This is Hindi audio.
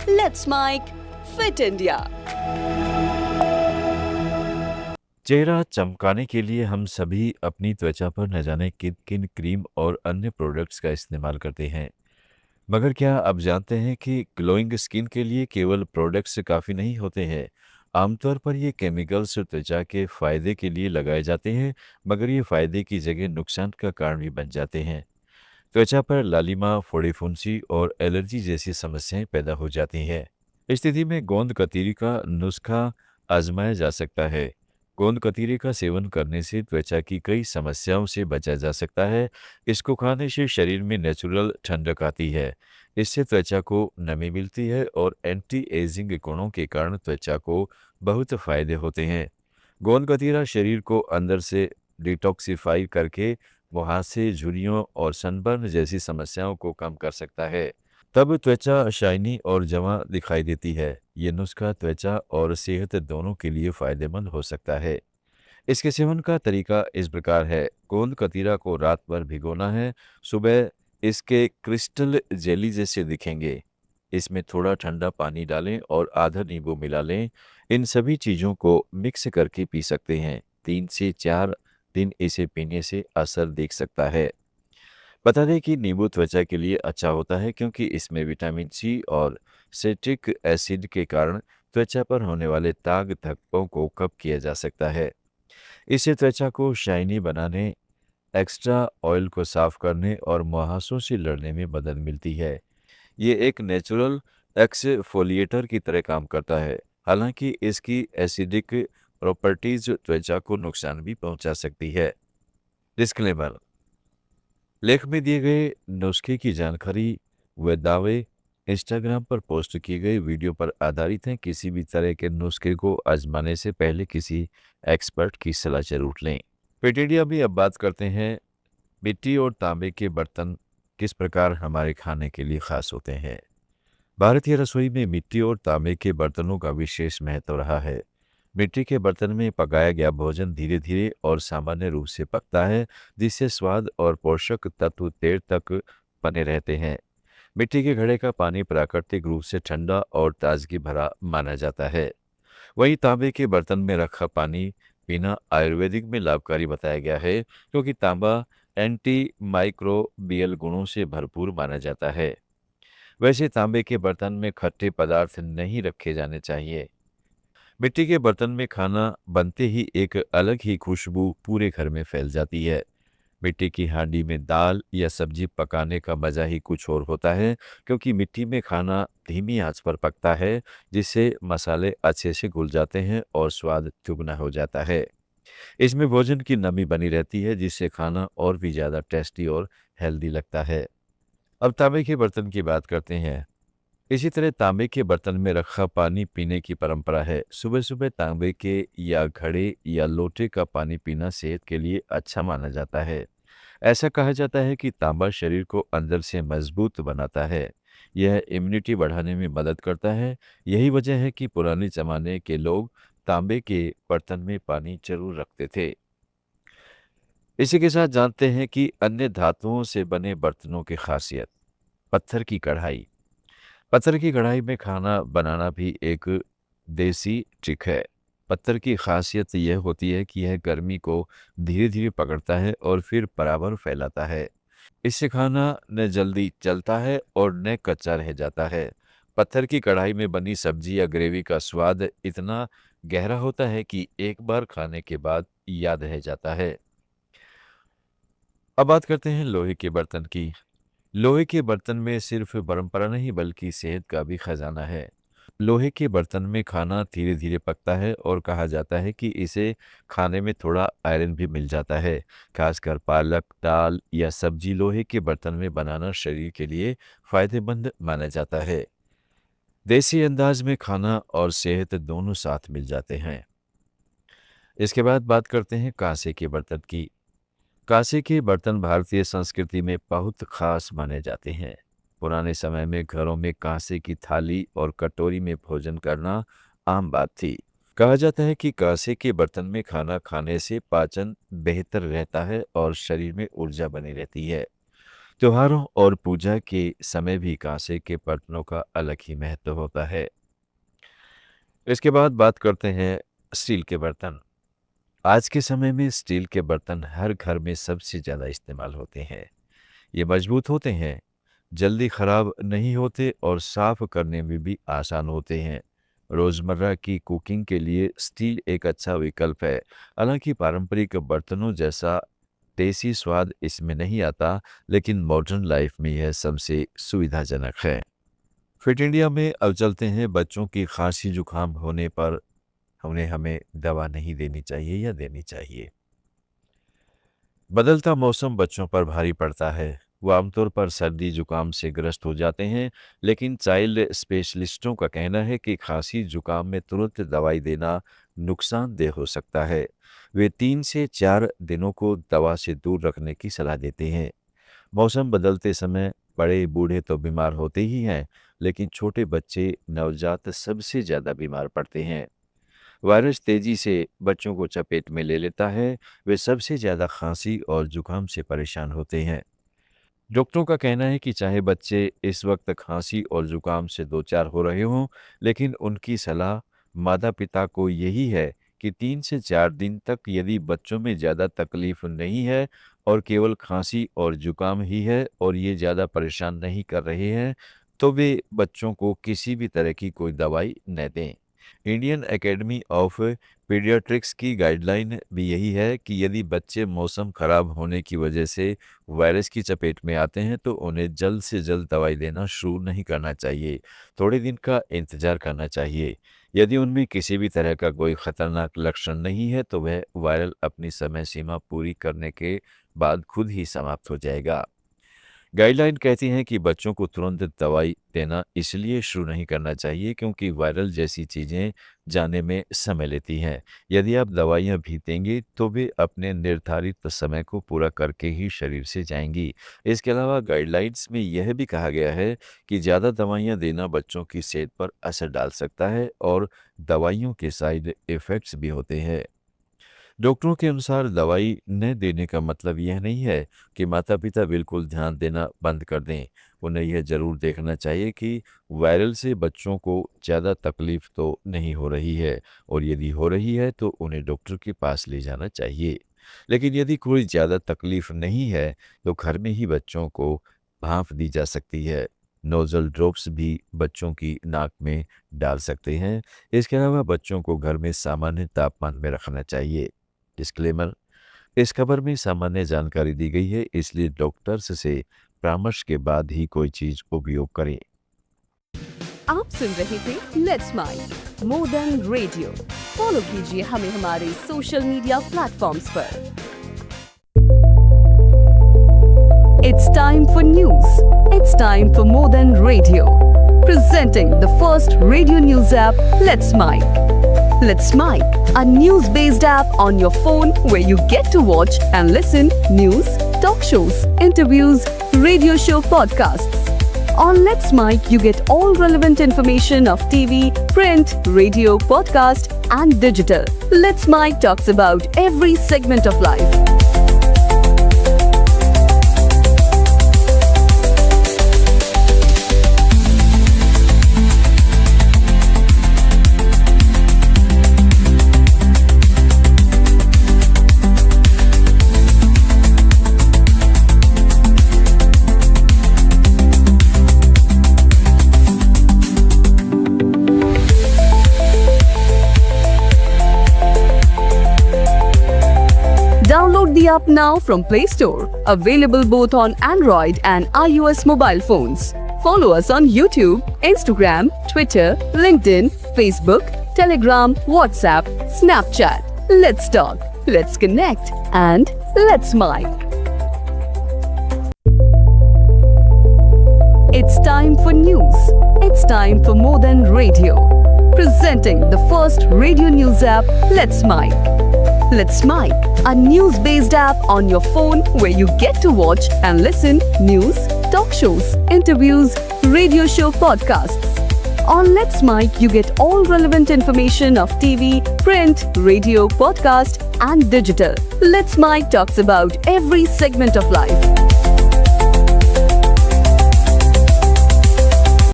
Let's make Fit India. चेहरा चमकाने के लिए हम सभी अपनी त्वचा पर न जाने किन किन क्रीम और अन्य प्रोडक्ट्स का इस्तेमाल करते हैं। मगर क्या आप जानते हैं कि ग्लोइंग स्किन के लिए केवल प्रोडक्ट्स काफ़ी नहीं होते हैं। आमतौर पर ये केमिकल्स त्वचा के फ़ायदे के लिए लगाए जाते हैं, मगर ये फ़ायदे की जगह नुकसान का कारण भी बन जाते हैं। त्वचा पर लालिमा, फोड़ी फुंसी और एलर्जी जैसी समस्याएं पैदा हो जाती हैं। इस स्थिति में गोंद कतीरी का नुस्खा आजमाया जा सकता है। गोंद कतीरी का सेवन करने से त्वचा की कई समस्याओं से बचा जा सकता है। इसको खाने से शरीर में नेचुरल ठंडक आती है। इससे त्वचा को नमी मिलती है और एंटी एजिंग गुणों के कारण त्वचा को बहुत फायदे होते हैं। गोंद कतीरा शरीर को अंदर से डिटॉक्सिफाई करके मुहासे, झुर्रियों और सनबर्न जैसी समस्याओं को कम कर सकता है। तब त्वचा शाइनी और जवां दिखाई देती है। ये नुस्खा त्वचा और सेहत दोनों के लिए फायदेमंद हो सकता है। इसके सेवन का तरीका इस प्रकार है। गोंद कतीरा को रात भर भिगोना है। सुबह इसके क्रिस्टल जेली जैसे दिखेंगे। इसमें थोड़ा ठंडा पानी डालें और आधा नींबू मिला लें। इन सभी चीज़ों को मिक्स करके पी सकते हैं। 3 से 4 दिन इसे पीने से असर दिख सकता है। बता दें कि नींबू त्वचा के लिए अच्छा होता है क्योंकि इसमें विटामिन सी और सिट्रिक एसिड के कारण त्वचा पर होने वाले दाग धब्बों को कम किया जा सकता है। इससे त्वचा को शाइनी बनाने, एक्स्ट्रा ऑयल को साफ करने और मुहासों से लड़ने में मदद मिलती है। ये एक नेचुरल एक्सफोलिएटर की तरह काम करता है। हालांकि इसकी एसिडिक प्रॉपर्टीज त्वचा को नुकसान भी पहुंचा सकती है। डिस्क्लेमर: लेख में दिए गए नुस्खे की जानकारी व दावे इंस्टाग्राम पर पोस्ट की गई वीडियो पर आधारित हैं। किसी भी तरह के नुस्खे को आजमाने से पहले किसी एक्सपर्ट की सलाह जरूर लें। पेटेडिया भी अब बात करते हैं। मिट्टी और तांबे के बर्तन किस प्रकार हमारे खाने के लिए खास होते हैं। भारतीय रसोई में मिट्टी और तांबे के बर्तनों का विशेष महत्व रहा है। मिट्टी के बर्तन में पकाया गया भोजन धीरे धीरे और सामान्य रूप से पकता है, जिससे स्वाद और पोषक तत्व देर तक बने रहते हैं। मिट्टी के घड़े का पानी प्राकृतिक रूप से ठंडा और ताजगी भरा माना जाता है। वहीं तांबे के बर्तन में रखा पानी पीना आयुर्वेदिक में लाभकारी बताया गया है, क्योंकि तांबा एंटी माइक्रोबियल गुणों से भरपूर माना जाता है। वैसे तांबे के बर्तन में खट्टे पदार्थ नहीं रखे जाने चाहिए। मिट्टी के बर्तन में खाना बनते ही एक अलग ही खुशबू पूरे घर में फैल जाती है। मिट्टी की हांडी में दाल या सब्जी पकाने का मज़ा ही कुछ और होता है, क्योंकि मिट्टी में खाना धीमी आंच पर पकता है, जिससे मसाले अच्छे से घुल जाते हैं और स्वाद दुगना हो जाता है। इसमें भोजन की नमी बनी रहती है, जिससे खाना और भी ज़्यादा टेस्टी और हेल्दी लगता है। अब तांबे के बर्तन की बात करते हैं। इसी तरह तांबे के बर्तन में रखा पानी पीने की परंपरा है। सुबह सुबह तांबे के या घड़े या लोटे का पानी पीना सेहत के लिए अच्छा माना जाता है। ऐसा कहा जाता है कि तांबा शरीर को अंदर से मजबूत बनाता है। यह इम्यूनिटी बढ़ाने में मदद करता है। यही वजह है कि पुराने जमाने के लोग तांबे के बर्तन में पानी जरूर रखते थे। इसी के साथ जानते हैं कि अन्य धातुओं से बने बर्तनों की खासियत। पत्थर की कढ़ाई। पत्थर की कढ़ाई में खाना बनाना भी एक देसी ट्रिक है। पत्थर की खासियत यह होती है कि यह गर्मी को धीरे धीरे पकड़ता है और फिर बराबर फैलाता है। इससे खाना न जल्दी जलता है और न कच्चा रह जाता है। पत्थर की कढ़ाई में बनी सब्जी या ग्रेवी का स्वाद इतना गहरा होता है कि एक बार खाने के बाद याद रह जाता है। अब बात करते हैं लोहे के बर्तन की। लोहे के बर्तन में सिर्फ परंपरा नहीं बल्कि सेहत का भी खजाना है। लोहे के बर्तन में खाना धीरे धीरे पकता है और कहा जाता है कि इसे खाने में थोड़ा आयरन भी मिल जाता है। खासकर पालक, दाल या सब्जी लोहे के बर्तन में बनाना शरीर के लिए फायदेमंद माना जाता है। देसी अंदाज में खाना और सेहत दोनों साथ मिल जाते हैं। इसके बाद बात करते हैं कांसे के बर्तन की। कांसे के बर्तन भारतीय संस्कृति में बहुत खास माने जाते हैं। पुराने समय में घरों में कांसे की थाली और कटोरी में भोजन करना आम बात थी। कहा जाता है कि कांसे के बर्तन में खाना खाने से पाचन बेहतर रहता है और शरीर में ऊर्जा बनी रहती है। त्योहारों और पूजा के समय भी कांसे के बर्तनों का अलग ही महत्व होता है। इसके बाद बात करते हैं स्टील के बर्तन। आज के समय में स्टील के बर्तन हर घर में सबसे ज़्यादा इस्तेमाल होते हैं। ये मजबूत होते हैं, जल्दी खराब नहीं होते और साफ करने में भी आसान होते हैं। रोज़मर्रा की कुकिंग के लिए स्टील एक अच्छा विकल्प है। हालांकि पारंपरिक बर्तनों जैसा देसी स्वाद इसमें नहीं आता, लेकिन मॉडर्न लाइफ में यह सबसे सुविधाजनक है। फिट इंडिया में अब चलते हैं बच्चों की खांसी जुकाम होने पर उन्हें हमें दवा नहीं देनी चाहिए या देनी चाहिए। बदलता मौसम बच्चों पर भारी पड़ता है। वो आमतौर पर सर्दी जुकाम से ग्रस्त हो जाते हैं, लेकिन चाइल्ड स्पेशलिस्टों का कहना है कि खांसी जुकाम में तुरंत दवाई देना नुकसानदेह हो सकता है। वे 3 से 4 दिनों को दवा से दूर रखने की सलाह देते हैं। मौसम बदलते समय बड़े बूढ़े तो बीमार होते ही हैं, लेकिन छोटे बच्चे नवजात सबसे ज़्यादा बीमार पड़ते हैं। वायरस तेजी से बच्चों को चपेट में ले लेता है। वे सबसे ज़्यादा खांसी और जुकाम से परेशान होते हैं। डॉक्टरों का कहना है कि चाहे बच्चे इस वक्त खांसी और जुकाम से दो चार हो रहे हों, लेकिन उनकी सलाह माता पिता को यही है कि 3 से 4 दिन तक यदि बच्चों में ज़्यादा तकलीफ नहीं है और केवल खांसी और जुकाम ही है और ये ज़्यादा परेशान नहीं कर रहे हैं, तो वे बच्चों को किसी भी तरह की कोई दवाई न दें। इंडियन एकेडमी ऑफ पीडियाट्रिक्स की गाइडलाइन भी यही है कि यदि बच्चे मौसम खराब होने की वजह से वायरस की चपेट में आते हैं तो उन्हें जल्द से जल्द दवाई देना शुरू नहीं करना चाहिए। थोड़े दिन का इंतज़ार करना चाहिए। यदि उनमें किसी भी तरह का कोई खतरनाक लक्षण नहीं है तो वह वायरल अपनी समय सीमा पूरी करने के बाद खुद ही समाप्त हो जाएगा। गाइडलाइन कहती हैं कि बच्चों को तुरंत दवाई देना इसलिए शुरू नहीं करना चाहिए क्योंकि वायरल जैसी चीज़ें जाने में समय लेती हैं। यदि आप दवाइयाँ भी देंगे तो वे अपने निर्धारित समय को पूरा करके ही शरीर से जाएंगी। इसके अलावा गाइडलाइंस में यह भी कहा गया है कि ज़्यादा दवाइयाँ देना बच्चों की सेहत पर असर डाल सकता है और दवाइयों के साइड इफ़ेक्ट्स भी होते हैं। डॉक्टरों के अनुसार दवाई न देने का मतलब यह नहीं है कि माता-पिता बिल्कुल ध्यान देना बंद कर दें। उन्हें यह ज़रूर देखना चाहिए कि वायरल से बच्चों को ज़्यादा तकलीफ तो नहीं हो रही है और यदि हो रही है तो उन्हें डॉक्टर के पास ले जाना चाहिए। लेकिन यदि कोई ज़्यादा तकलीफ नहीं है तो घर में ही बच्चों को भाप दी जा सकती है। नोज़ल ड्रॉप्स भी बच्चों की नाक में डाल सकते हैं। इसके अलावा बच्चों को घर में सामान्य तापमान में रखना चाहिए। डिस्क्लेमर: इस खबर में सामान्य जानकारी दी गई है, इसलिए डॉक्टर्स से परामर्श के बाद ही कोई चीज उपयोग करें। आप सुन रहे थे let's mike more than radio. Follow कीजिए हमें हमारे सोशल मीडिया प्लेटफॉर्म्स पर। It's time for news. It's time for more than radio. Presenting the first radio news app, Let's Mic. Let's Mic, a news-based app on your phone where you get to watch and listen news, talk shows, interviews, radio show podcasts. On Let's Mic, you get all relevant information of TV, print, radio, podcast, and digital. Let's Mic talks about every segment of life. Download the app now from Play Store. Available both on Android and iOS mobile phones. Follow us on YouTube, Instagram, Twitter, LinkedIn, Facebook, Telegram, WhatsApp, Snapchat. Let's talk, let's connect, and let's mic. It's time for news. It's time for more than radio. Presenting the first radio news app, Let's Mic. Let's Mic, a news-based app on your phone where you get to watch and listen news, talk shows, interviews, radio show podcasts. On Let's Mic, you get all relevant information of TV, print, radio, podcast, and digital. Let's Mic talks about every segment of life.